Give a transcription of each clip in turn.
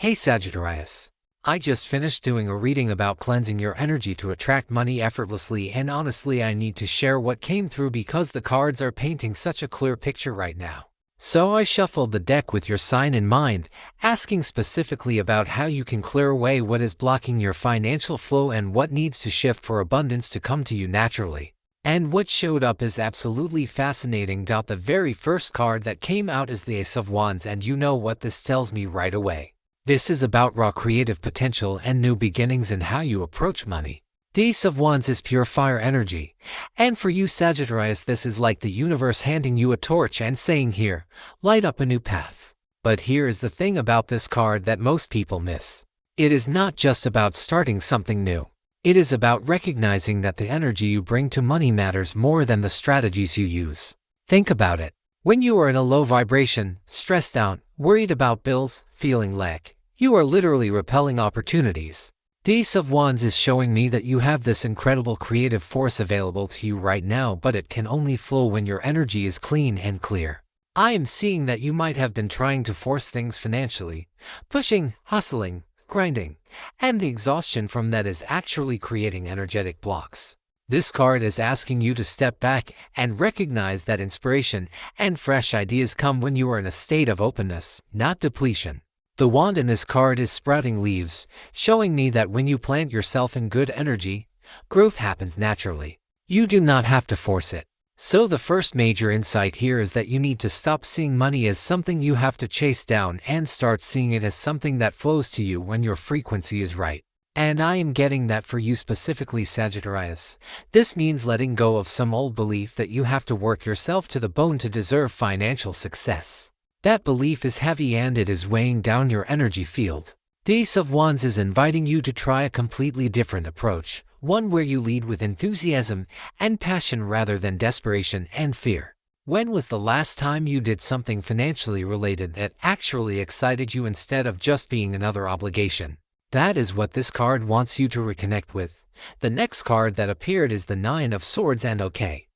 Hey Sagittarius. I just finished doing a reading about cleansing your energy to attract money effortlessly, and honestly I need to share what came through because the cards are painting such a clear picture right now. So I shuffled the deck with your sign in mind, asking specifically about how you can clear away what is blocking your financial flow and what needs to shift for abundance to come to you naturally. And what showed up is absolutely fascinating. The very first card that came out is the Ace of Wands, and you know what this tells me right away. This is about raw creative potential and new beginnings in how you approach money. The Ace of Wands is pure fire energy, and for you Sagittarius, this is like the universe handing you a torch and saying, here, light up a new path. But here is the thing about this card that most people miss. It is not just about starting something new. It is about recognizing that the energy you bring to money matters more than the strategies you use. Think about it. When you are in a low vibration, stressed out, worried about bills, feeling lack, you are literally repelling opportunities. The Ace of Wands is showing me that you have this incredible creative force available to you right now, but it can only flow when your energy is clean and clear. I am seeing that you might have been trying to force things financially, pushing, hustling, grinding, and the exhaustion from that is actually creating energetic blocks. This card is asking you to step back and recognize that inspiration and fresh ideas come when you are in a state of openness, not depletion. The wand in this card is sprouting leaves, showing me that when you plant yourself in good energy, growth happens naturally. You do not have to force it. So the first major insight here is that you need to stop seeing money as something you have to chase down and start seeing it as something that flows to you when your frequency is right. And I am getting that for you specifically, Sagittarius. This means letting go of some old belief that you have to work yourself to the bone to deserve financial success. That belief is heavy and it is weighing down your energy field. The Ace of Wands is inviting you to try a completely different approach, one where you lead with enthusiasm and passion rather than desperation and fear. When was the last time you did something financially related that actually excited you instead of just being another obligation? That is what this card wants you to reconnect with. The next card that appeared is the Nine of Swords, and okay.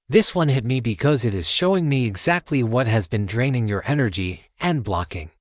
This one hit me because it is showing me exactly what has been draining your energy and blocking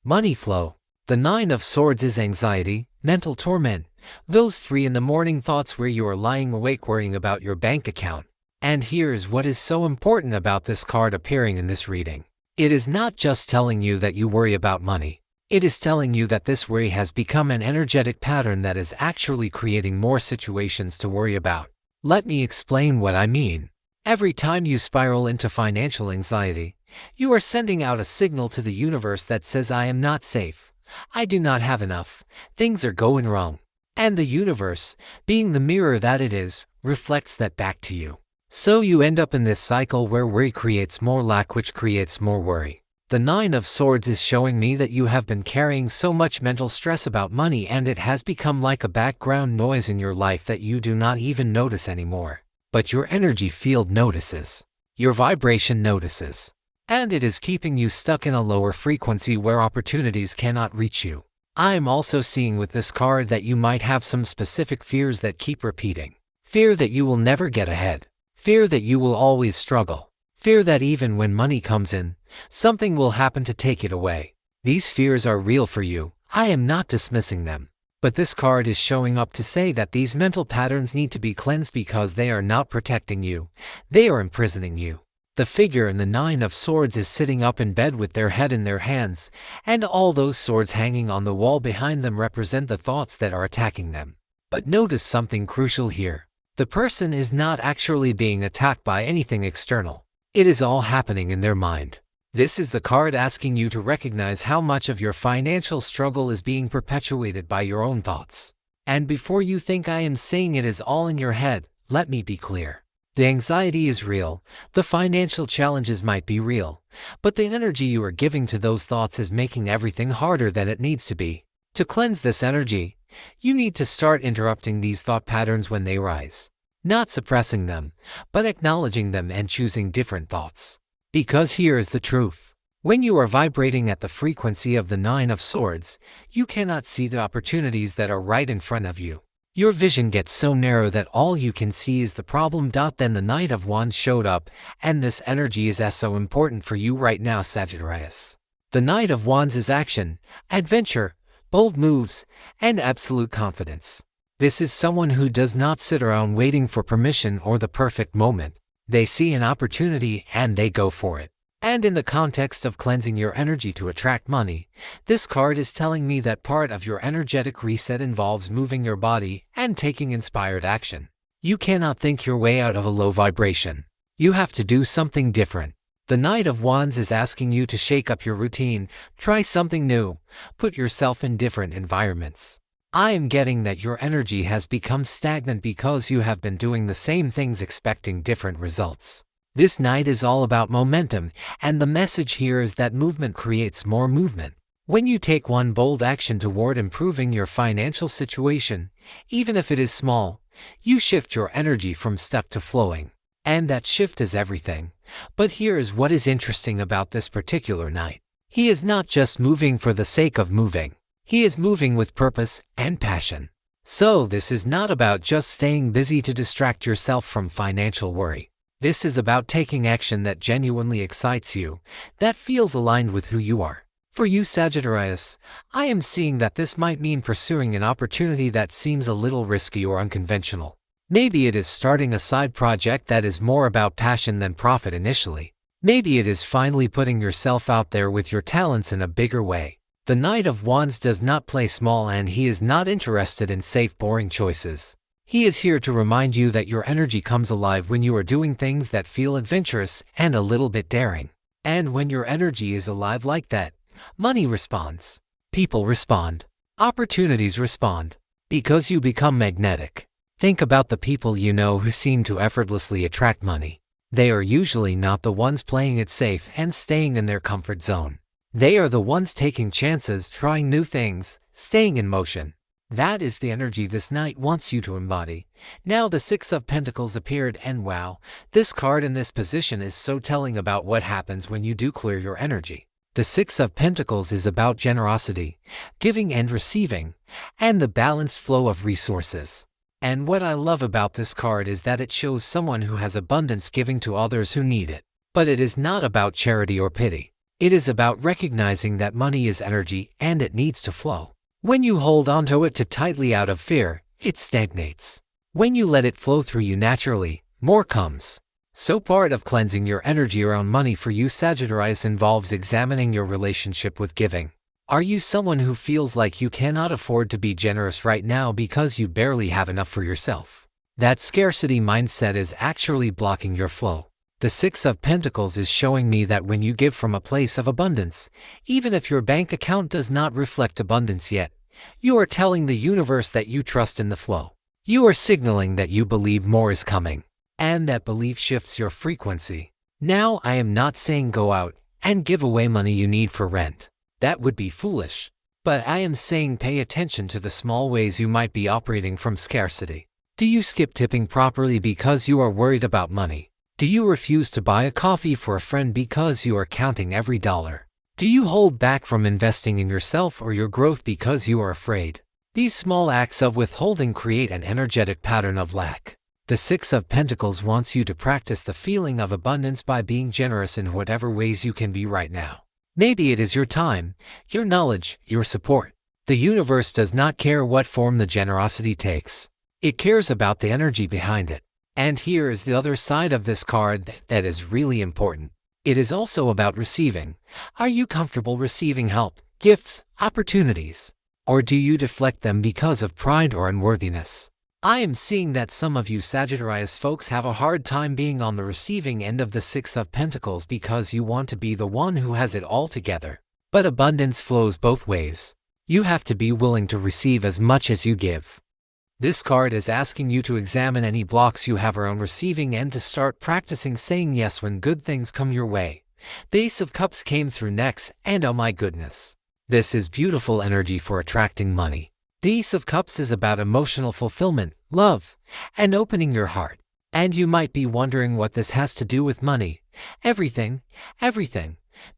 money flow. The Nine of Swords is anxiety, mental torment, those 3 in the morning thoughts where you are lying awake worrying about your bank account. And here's what is so important about this card appearing in this reading. It is not just telling you that you worry about money. It is telling you that this worry has become an energetic pattern that is actually creating more situations to worry about. Let me explain what I mean. Every time you spiral into financial anxiety, you are sending out a signal to the universe that says, I am not safe. I do not have enough. Things are going wrong. And the universe, being the mirror that it is, reflects that back to you. So you end up in this cycle where worry creates more lack, which creates more worry. The Nine of Swords is showing me that you have been carrying so much mental stress about money and it has become like a background noise in your life that you do not even notice anymore. But your energy field notices. Your vibration notices. And it is keeping you stuck in a lower frequency where opportunities cannot reach you. I am also seeing with this card that you might have some specific fears that keep repeating. Fear that you will never get ahead. Fear that you will always struggle. Fear that even when money comes in, something will happen to take it away. These fears are real for you. I am not dismissing them. But this card is showing up to say that these mental patterns need to be cleansed because they are not protecting you. They are imprisoning you. The figure in the Nine of Swords is sitting up in bed with their head in their hands, and all those swords hanging on the wall behind them represent the thoughts that are attacking them. But notice something crucial here. The person is not actually being attacked by anything external. It is all happening in their mind. This is the card asking you to recognize how much of your financial struggle is being perpetuated by your own thoughts. And before you think I am saying it is all in your head, let me be clear. The anxiety is real, the financial challenges might be real, but the energy you are giving to those thoughts is making everything harder than it needs to be. To cleanse this energy, you need to start interrupting these thought patterns when they rise. Not suppressing them, but acknowledging them and choosing different thoughts. Because here is the truth. When you are vibrating at the frequency of the Nine of Swords, you cannot see the opportunities that are right in front of you. Your vision gets so narrow that all you can see is the problem. Then the Knight of Wands showed up, and this energy is so important for you right now, Sagittarius. The Knight of Wands is action, adventure, bold moves, and absolute confidence. This is someone who does not sit around waiting for permission or the perfect moment. They see an opportunity and they go for it. And in the context of cleansing your energy to attract money, this card is telling me that part of your energetic reset involves moving your body and taking inspired action. You cannot think your way out of a low vibration. You have to do something different. The Knight of Wands is asking you to shake up your routine, try something new, put yourself in different environments. I am getting that your energy has become stagnant because you have been doing the same things expecting different results. This night is all about momentum, and the message here is that movement creates more movement. When you take one bold action toward improving your financial situation, even if it is small, you shift your energy from stuck to flowing. And that shift is everything. But here is what is interesting about this particular night. He is not just moving for the sake of moving. He is moving with purpose and passion. So this is not about just staying busy to distract yourself from financial worry. This is about taking action that genuinely excites you, that feels aligned with who you are. For you, Sagittarius, I am seeing that this might mean pursuing an opportunity that seems a little risky or unconventional. Maybe it is starting a side project that is more about passion than profit initially. Maybe it is finally putting yourself out there with your talents in a bigger way. The Knight of Wands does not play small, and he is not interested in safe, boring choices. He is here to remind you that your energy comes alive when you are doing things that feel adventurous and a little bit daring. And when your energy is alive like that, money responds. People respond. Opportunities respond. Because you become magnetic. Think about the people you know who seem to effortlessly attract money. They are usually not the ones playing it safe and staying in their comfort zone. They are the ones taking chances, trying new things, staying in motion. That is the energy this night wants you to embody. Now the Six of Pentacles appeared, and wow, this card in this position is so telling about what happens when you do clear your energy. The Six of Pentacles is about generosity, giving and receiving, and the balanced flow of resources. And what I love about this card is that it shows someone who has abundance giving to others who need it. But it is not about charity or pity. It is about recognizing that money is energy and it needs to flow. When you hold onto it too tightly out of fear, it stagnates. When you let it flow through you naturally, more comes. So part of cleansing your energy around money for you, Sagittarius, involves examining your relationship with giving. Are you someone who feels like you cannot afford to be generous right now because you barely have enough for yourself? That scarcity mindset is actually blocking your flow. The Six of Pentacles is showing me that when you give from a place of abundance, even if your bank account does not reflect abundance yet, you are telling the universe that you trust in the flow. You are signaling that you believe more is coming. And that belief shifts your frequency. Now, I am not saying go out and give away money you need for rent. That would be foolish. But I am saying pay attention to the small ways you might be operating from scarcity. Do you skip tipping properly because you are worried about money? Do you refuse to buy a coffee for a friend because you are counting every dollar? Do you hold back from investing in yourself or your growth because you are afraid? These small acts of withholding create an energetic pattern of lack. The Six of Pentacles wants you to practice the feeling of abundance by being generous in whatever ways you can be right now. Maybe it is your time, your knowledge, your support. The universe does not care what form the generosity takes. It cares about the energy behind it. And here is the other side of this card that is really important. It is also about receiving. Are you comfortable receiving help, gifts, opportunities? Or do you deflect them because of pride or unworthiness? I am seeing that some of you Sagittarius folks have a hard time being on the receiving end of the Six of Pentacles because you want to be the one who has it all together. But abundance flows both ways. You have to be willing to receive as much as you give. This card is asking you to examine any blocks you have around receiving and to start practicing saying yes when good things come your way. The Ace of Cups came through next, and oh my goodness. This is beautiful energy for attracting money. The Ace of Cups is about emotional fulfillment, love, and opening your heart. And you might be wondering what this has to do with money. Everything.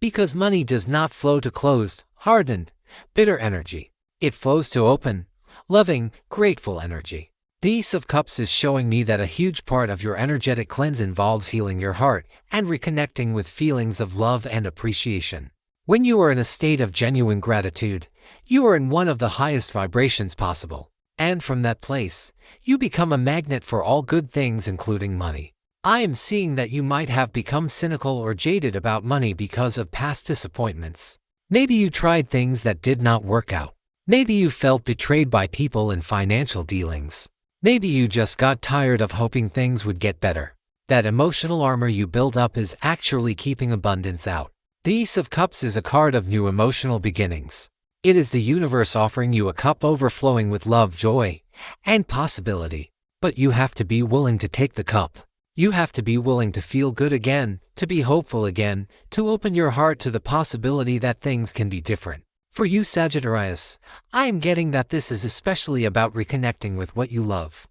Because money does not flow to closed, hardened, bitter energy. It flows to open, loving, grateful energy. The Ace of Cups is showing me that a huge part of your energetic cleanse involves healing your heart and reconnecting with feelings of love and appreciation. When you are in a state of genuine gratitude, you are in one of the highest vibrations possible. And from that place, you become a magnet for all good things, including money. I am seeing that you might have become cynical or jaded about money because of past disappointments. Maybe you tried things that did not work out. Maybe you felt betrayed by people in financial dealings. Maybe you just got tired of hoping things would get better. That emotional armor you build up is actually keeping abundance out. The Ace of Cups is a card of new emotional beginnings. It is the universe offering you a cup overflowing with love, joy, and possibility. But you have to be willing to take the cup. You have to be willing to feel good again, to be hopeful again, to open your heart to the possibility that things can be different. For you, Sagittarius, I am getting that this is especially about reconnecting with what you love.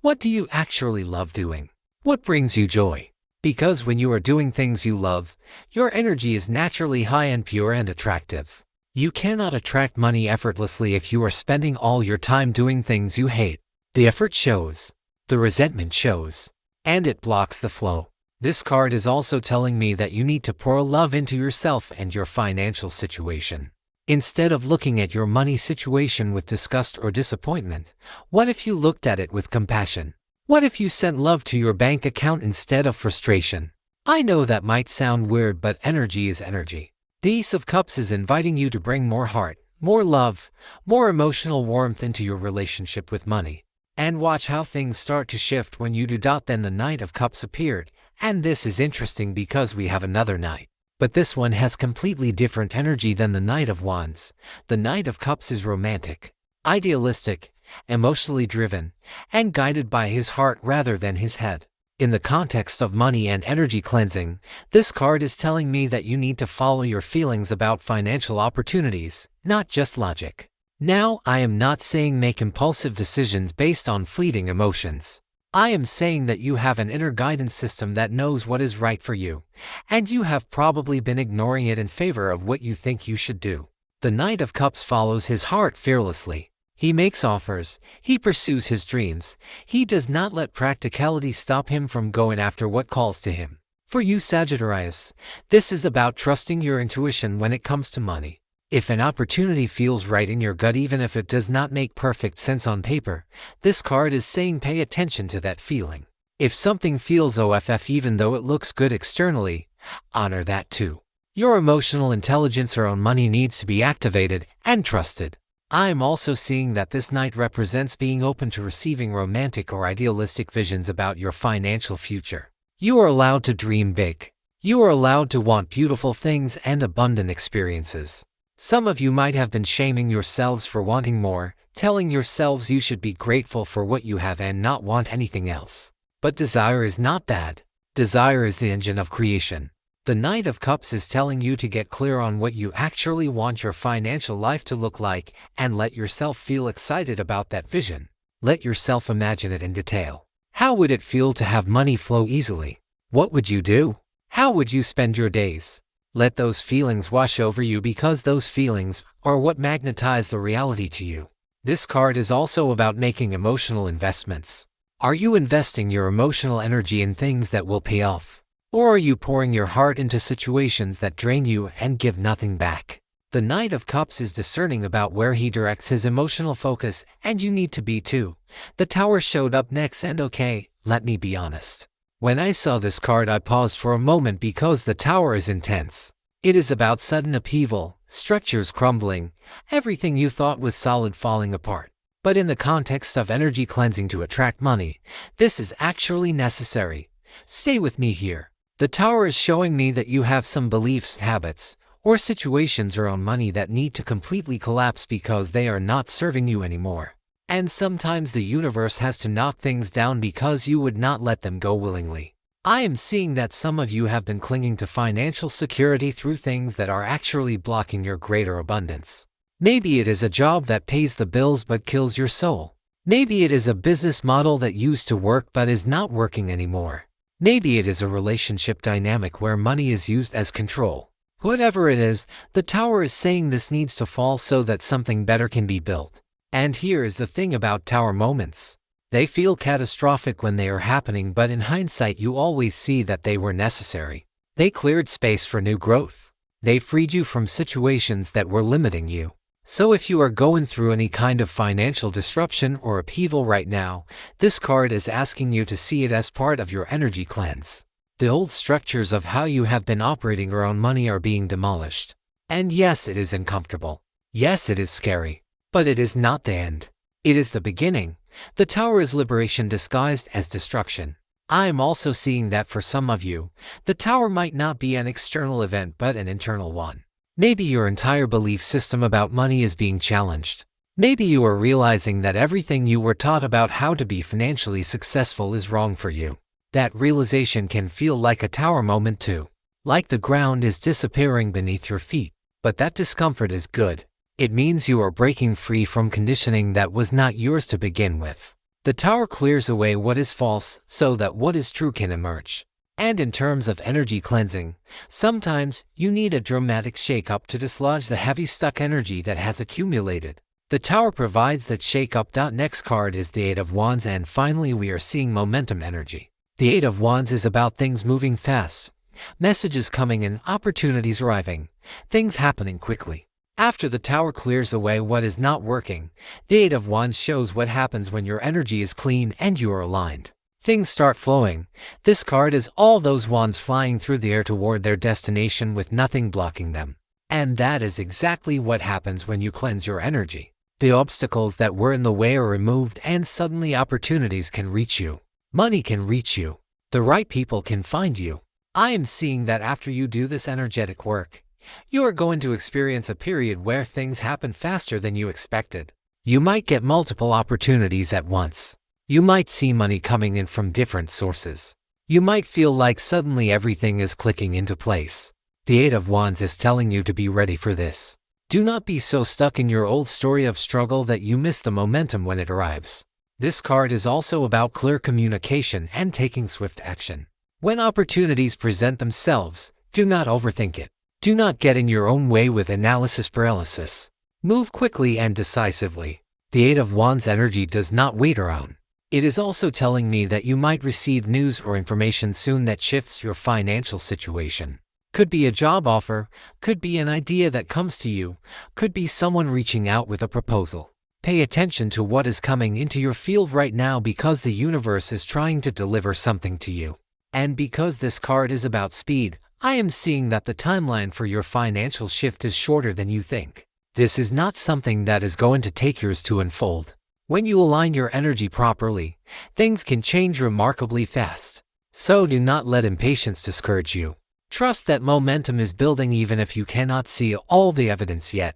What do you actually love doing? What brings you joy? Because when you are doing things you love, your energy is naturally high and pure and attractive. You cannot attract money effortlessly if you are spending all your time doing things you hate. The effort shows, the resentment shows, and it blocks the flow. This card is also telling me that you need to pour love into yourself and your financial situation. Instead of looking at your money situation with disgust or disappointment, what if you looked at it with compassion? What if you sent love to your bank account instead of frustration? I know that might sound weird, but energy is energy. The Ace of Cups is inviting you to bring more heart, more love, more emotional warmth into your relationship with money. And watch how things start to shift when you do. Then the Knight of Cups appeared, and this is interesting because we have another knight. But this one has completely different energy than the Knight of Wands. The Knight of Cups is romantic, idealistic, emotionally driven, and guided by his heart rather than his head. In the context of money and energy cleansing, this card is telling me that you need to follow your feelings about financial opportunities, not just logic. Now, I am not saying make impulsive decisions based on fleeting emotions. I am saying that you have an inner guidance system that knows what is right for you, and you have probably been ignoring it in favor of what you think you should do. The Knight of Cups follows his heart fearlessly. He makes offers, he pursues his dreams, he does not let practicality stop him from going after what calls to him. For you, Sagittarius, this is about trusting your intuition when it comes to money. If an opportunity feels right in your gut even if it does not make perfect sense on paper, this card is saying pay attention to that feeling. If something feels off even though it looks good externally, honor that too. Your emotional intelligence around money needs to be activated and trusted. I am also seeing that this knight represents being open to receiving romantic or idealistic visions about your financial future. You are allowed to dream big. You are allowed to want beautiful things and abundant experiences. Some of you might have been shaming yourselves for wanting more, telling yourselves you should be grateful for what you have and not want anything else. But desire is not bad. Desire is the engine of creation. The Knight of Cups is telling you to get clear on what you actually want your financial life to look like and let yourself feel excited about that vision. Let yourself imagine it in detail. How would it feel to have money flow easily? What would you do? How would you spend your days? Let those feelings wash over you because those feelings are what magnetize the reality to you. This card is also about making emotional investments. Are you investing your emotional energy in things that will pay off? Or are you pouring your heart into situations that drain you and give nothing back? The Knight of Cups is discerning about where he directs his emotional focus, and you need to be too. The Tower showed up next, and okay, let me be honest. When I saw this card I paused for a moment because the Tower is intense. It is about sudden upheaval, structures crumbling, everything you thought was solid falling apart. But in the context of energy cleansing to attract money, this is actually necessary. Stay with me here. The Tower is showing me that you have some beliefs, habits, or situations around money that need to completely collapse because they are not serving you anymore. And sometimes the universe has to knock things down because you would not let them go willingly. I am seeing that some of you have been clinging to financial security through things that are actually blocking your greater abundance. Maybe it is a job that pays the bills but kills your soul. Maybe it is a business model that used to work but is not working anymore. Maybe it is a relationship dynamic where money is used as control. Whatever it is, the Tower is saying this needs to fall so that something better can be built. And here is the thing about Tower moments. They feel catastrophic when they are happening, but in hindsight you always see that they were necessary. They cleared space for new growth. They freed you from situations that were limiting you. So if you are going through any kind of financial disruption or upheaval right now, this card is asking you to see it as part of your energy cleanse. The old structures of how you have been operating around money are being demolished. And yes, it is uncomfortable. Yes, it is scary. But it is not the end. It is the beginning. The Tower is liberation disguised as destruction. I am also seeing that for some of you, the Tower might not be an external event but an internal one. Maybe your entire belief system about money is being challenged. Maybe you are realizing that everything you were taught about how to be financially successful is wrong for you. That realization can feel like a tower moment too. Like the ground is disappearing beneath your feet. But that discomfort is good. It means you are breaking free from conditioning that was not yours to begin with. The Tower clears away what is false so that what is true can emerge. And in terms of energy cleansing, sometimes you need a dramatic shake-up to dislodge the heavy stuck energy that has accumulated. The Tower provides that shake-up. Next card is the Eight of Wands, and finally we are seeing momentum energy. The Eight of Wands is about things moving fast, messages coming in, opportunities arriving, things happening quickly. After the Tower clears away what is not working, the Eight of Wands shows what happens when your energy is clean and you are aligned. Things start flowing. This card is all those wands flying through the air toward their destination with nothing blocking them. And that is exactly what happens when you cleanse your energy. The obstacles that were in the way are removed and suddenly opportunities can reach you. Money can reach you. The right people can find you. I am seeing that after you do this energetic work, you are going to experience a period where things happen faster than you expected. You might get multiple opportunities at once. You might see money coming in from different sources. You might feel like suddenly everything is clicking into place. The Eight of Wands is telling you to be ready for this. Do not be so stuck in your old story of struggle that you miss the momentum when it arrives. This card is also about clear communication and taking swift action. When opportunities present themselves, do not overthink it. Do not get in your own way with analysis paralysis. Move quickly and decisively. The Eight of Wands energy does not wait around. It is also telling me that you might receive news or information soon that shifts your financial situation. Could be a job offer, could be an idea that comes to you, could be someone reaching out with a proposal. Pay attention to what is coming into your field right now because the universe is trying to deliver something to you. And because this card is about speed, I am seeing that the timeline for your financial shift is shorter than you think. This is not something that is going to take years to unfold. When you align your energy properly, things can change remarkably fast. So do not let impatience discourage you. Trust that momentum is building even if you cannot see all the evidence yet.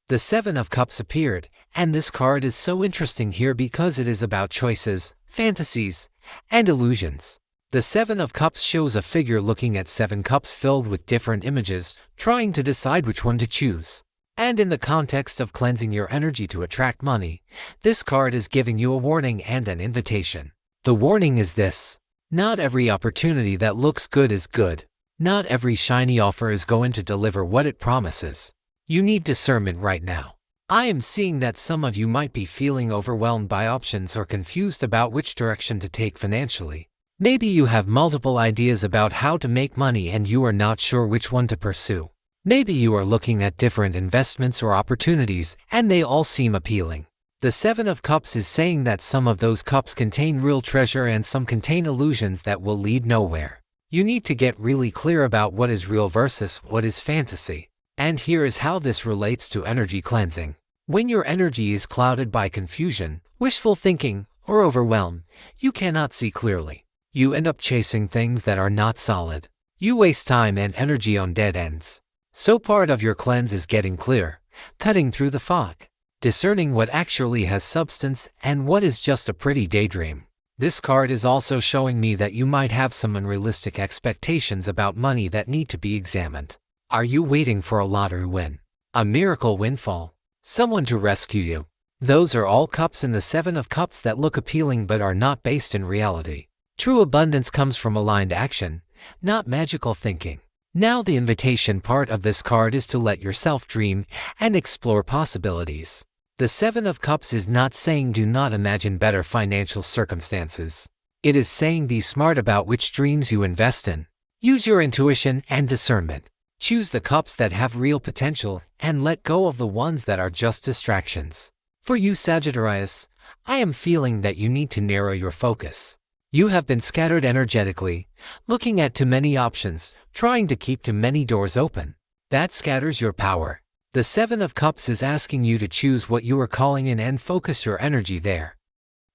The Seven of Cups appeared, and this card is so interesting here because it is about choices, fantasies, and illusions. The Seven of Cups shows a figure looking at 7 cups filled with different images, trying to decide which one to choose. And in the context of cleansing your energy to attract money, this card is giving you a warning and an invitation. The warning is this: not every opportunity that looks good is good. Not every shiny offer is going to deliver what it promises. You need discernment right now. I am seeing that some of you might be feeling overwhelmed by options or confused about which direction to take financially. Maybe you have multiple ideas about how to make money and you are not sure which one to pursue. Maybe you are looking at different investments or opportunities, and they all seem appealing. The Seven of Cups is saying that some of those cups contain real treasure and some contain illusions that will lead nowhere. You need to get really clear about what is real versus what is fantasy. And here is how this relates to energy cleansing. When your energy is clouded by confusion, wishful thinking, or overwhelm, you cannot see clearly. You end up chasing things that are not solid. You waste time and energy on dead ends. So part of your cleanse is getting clear, cutting through the fog, discerning what actually has substance and what is just a pretty daydream. This card is also showing me that you might have some unrealistic expectations about money that need to be examined. Are you waiting for a lottery win? A miracle windfall? Someone to rescue you? Those are all cups in the Seven of Cups that look appealing but are not based in reality. True abundance comes from aligned action, not magical thinking. Now the invitation part of this card is to let yourself dream and explore possibilities. The Seven of Cups is not saying do not imagine better financial circumstances. It is saying be smart about which dreams you invest in. Use your intuition and discernment. Choose the cups that have real potential and let go of the ones that are just distractions. For you, Sagittarius, I am feeling that you need to narrow your focus. You have been scattered energetically, looking at too many options, trying to keep too many doors open. That scatters your power. The Seven of Cups is asking you to choose what you are calling in and focus your energy there.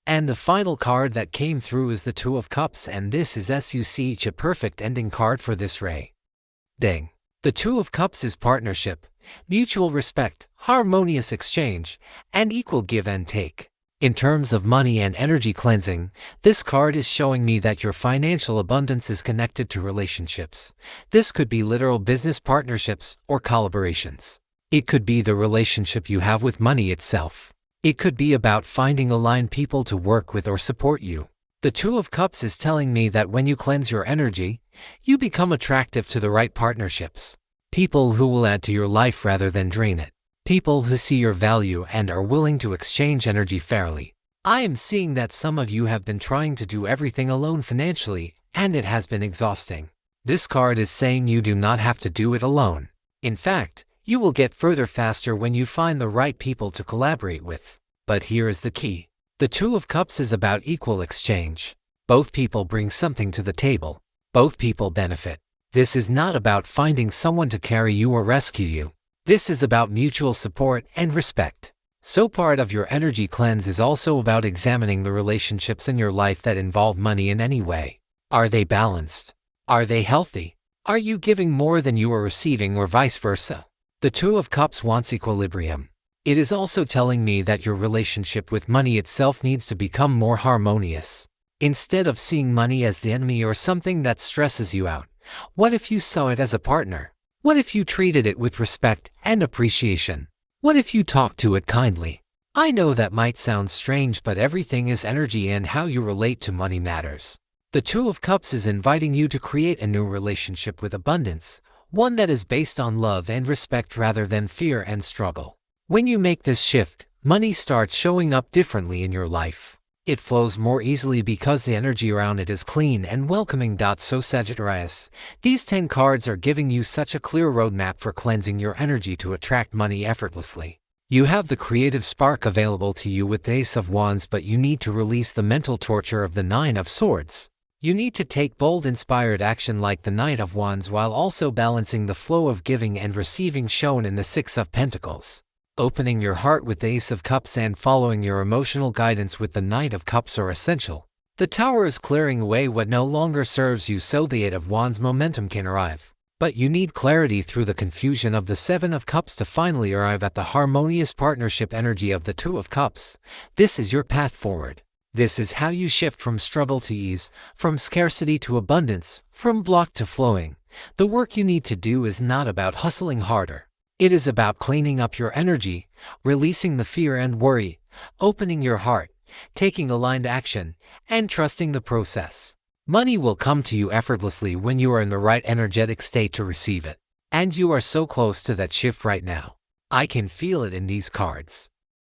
And the final card that came through is the Two of Cups, and this is such a perfect ending card for this ray. Ding. The Two of Cups is partnership, mutual respect, harmonious exchange, and equal give and take. In terms of money and energy cleansing, this card is showing me that your financial abundance is connected to relationships. This could be literal business partnerships or collaborations. It could be the relationship you have with money itself. It could be about finding aligned people to work with or support you. The Two of Cups is telling me that when you cleanse your energy, you become attractive to the right partnerships. People who will add to your life rather than drain it. People who see your value and are willing to exchange energy fairly. I am seeing that some of you have been trying to do everything alone financially, and it has been exhausting. This card is saying you do not have to do it alone. In fact, you will get further faster when you find the right people to collaborate with. But here is the key. The Two of Cups is about equal exchange. Both people bring something to the table. Both people benefit. This is not about finding someone to carry you or rescue you. This is about mutual support and respect. So part of your energy cleanse is also about examining the relationships in your life that involve money in any way. Are they balanced? Are they healthy? Are you giving more than you are receiving or vice versa? The Two of Cups wants equilibrium. It is also telling me that your relationship with money itself needs to become more harmonious. Instead of seeing money as the enemy or something that stresses you out, what if you saw it as a partner? What if you treated it with respect and appreciation? What if you talked to it kindly? I know that might sound strange, but everything is energy, and how you relate to money matters. The Two of Cups is inviting you to create a new relationship with abundance, one that is based on love and respect rather than fear and struggle. When you make this shift, money starts showing up differently in your life. It flows more easily because the energy around it is clean and welcoming. So Sagittarius, these 10 cards are giving you such a clear roadmap for cleansing your energy to attract money effortlessly. You have the creative spark available to you with the Ace of Wands, but you need to release the mental torture of the Nine of Swords. You need to take bold, inspired action like the Knight of Wands while also balancing the flow of giving and receiving shown in the Six of Pentacles. Opening your heart with the Ace of Cups and following your emotional guidance with the Knight of Cups are essential. The Tower is clearing away what no longer serves you so the Eight of Wands momentum can arrive. But you need clarity through the confusion of the Seven of Cups to finally arrive at the harmonious partnership energy of the Two of Cups. This is your path forward. This is how you shift from struggle to ease, from scarcity to abundance, from block to flowing. The work you need to do is not about hustling harder. It is about cleaning up your energy, releasing the fear and worry, opening your heart, taking aligned action, and trusting the process. Money will come to you effortlessly when you are in the right energetic state to receive it. And you are so close to that shift right now. I can feel it in these cards.